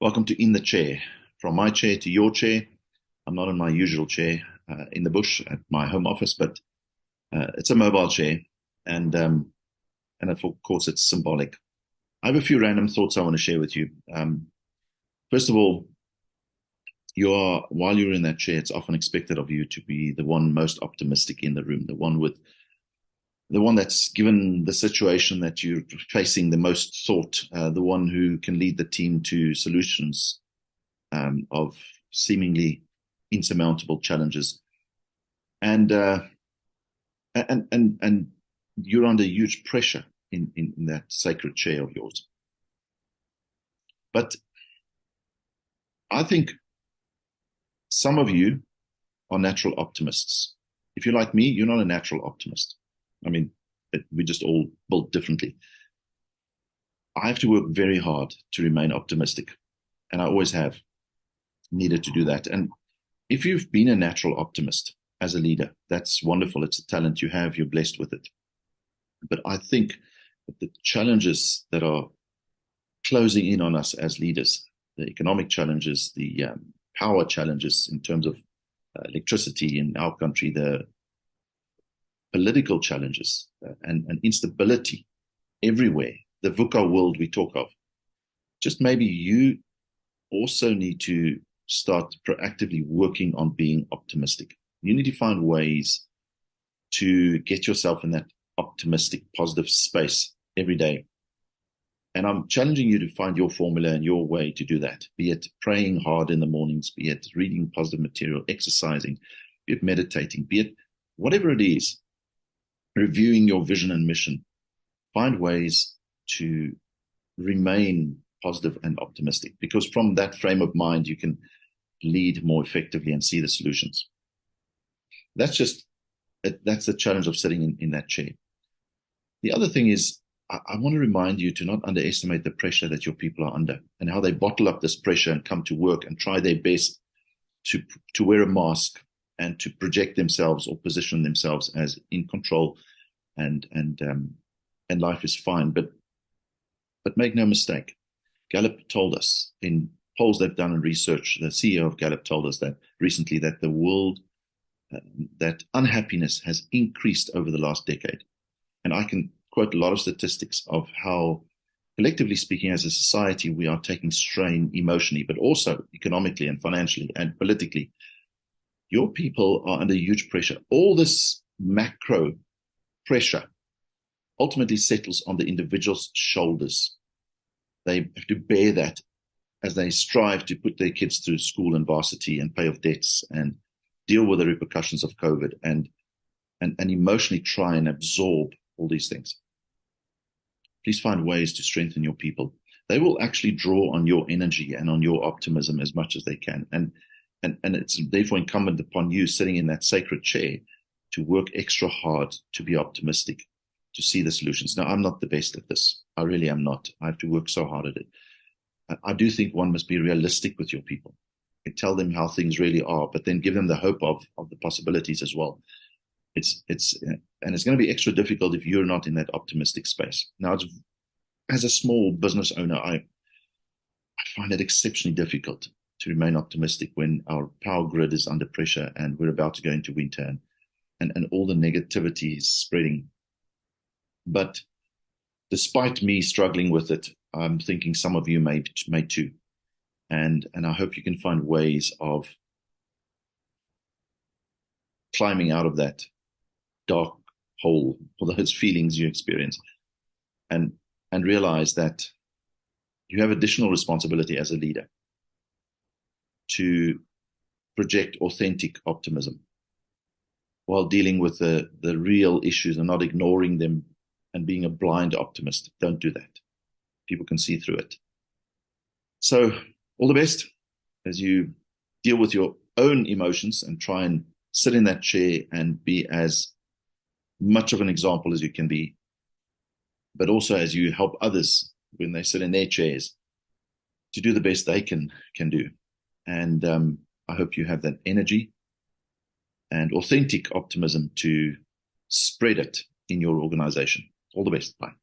Welcome to In the Chair. From my chair to your chair. I'm not in my usual chair in the bush at my home office, but it's a mobile chair, and of course it's symbolic. I have a few random thoughts I want to share with you. First of all, while you're in that chair, it's often expected of you to be the one most optimistic in the room, the one that's given the situation that you're facing the most thought, the one who can lead the team to solutions of seemingly insurmountable challenges, and and you're under huge pressure in that sacred chair of yours. But I think some of you are natural optimists. If you're like me, you're not a natural optimist. I mean, we just all built differently. I have to work very hard to remain optimistic, and I always have needed to do that. And if you've been a natural optimist as a leader, that's wonderful. It's a talent you have, you're blessed with it. But I think that the challenges that are closing in on us as leaders, the economic challenges, the power challenges in terms of electricity in our country, the political challenges and instability everywhere, the VUCA world we talk of, just maybe you also need to start proactively working on being optimistic. You need to find ways to get yourself in that optimistic, positive space every day. And I'm challenging you to find your formula and your way to do that, be it praying hard in the mornings, be it reading positive material, exercising, be it meditating, be it whatever it is, reviewing your vision and mission. Find ways to remain positive and optimistic, because from that frame of mind, you can lead more effectively and see the solutions. That's the challenge of sitting in that chair. The other thing is, I want to remind you to not underestimate the pressure that your people are under and how they bottle up this pressure and come to work and try their best to wear a mask and to project themselves or position themselves as in control, and life is fine. But make no mistake, Gallup told us in polls they've done in research, the CEO of Gallup told us that recently that the world, that unhappiness has increased over the last decade. And I can quote a lot of statistics of how, collectively speaking, as a society, we are taking strain emotionally, but also economically and financially and politically. Your people are under huge pressure. All this macro pressure ultimately settles on the individual's shoulders. They have to bear that as they strive to put their kids through school and varsity and pay off debts and deal with the repercussions of COVID and emotionally try and absorb all these things. Please find ways to strengthen your people. They will actually draw on your energy and on your optimism as much as they can. And it's therefore incumbent upon you sitting in that sacred chair to work extra hard to be optimistic, to see the solutions. Now, I'm not the best at this. I really am not. I have to work so hard at it. I do think one must be realistic with your people and tell them how things really are, but then give them the hope of the possibilities as well. It's going to be extra difficult if you're not in that optimistic space. Now, as a small business owner, I find it exceptionally difficult to remain optimistic when our power grid is under pressure and we're about to go into winter and all the negativity is spreading. But despite me struggling with it, I'm thinking some of you may too. And I hope you can find ways of climbing out of that dark hole for those feelings you experience and realize that you have additional responsibility as a leader to project authentic optimism while dealing with the real issues and not ignoring them and being a blind optimist. Don't do that. People can see through it. So all the best as you deal with your own emotions and try and sit in that chair and be as much of an example as you can be, but also as you help others when they sit in their chairs to do the best they can do. And I hope you have that energy and authentic optimism to spread it in your organization. All the best. Bye.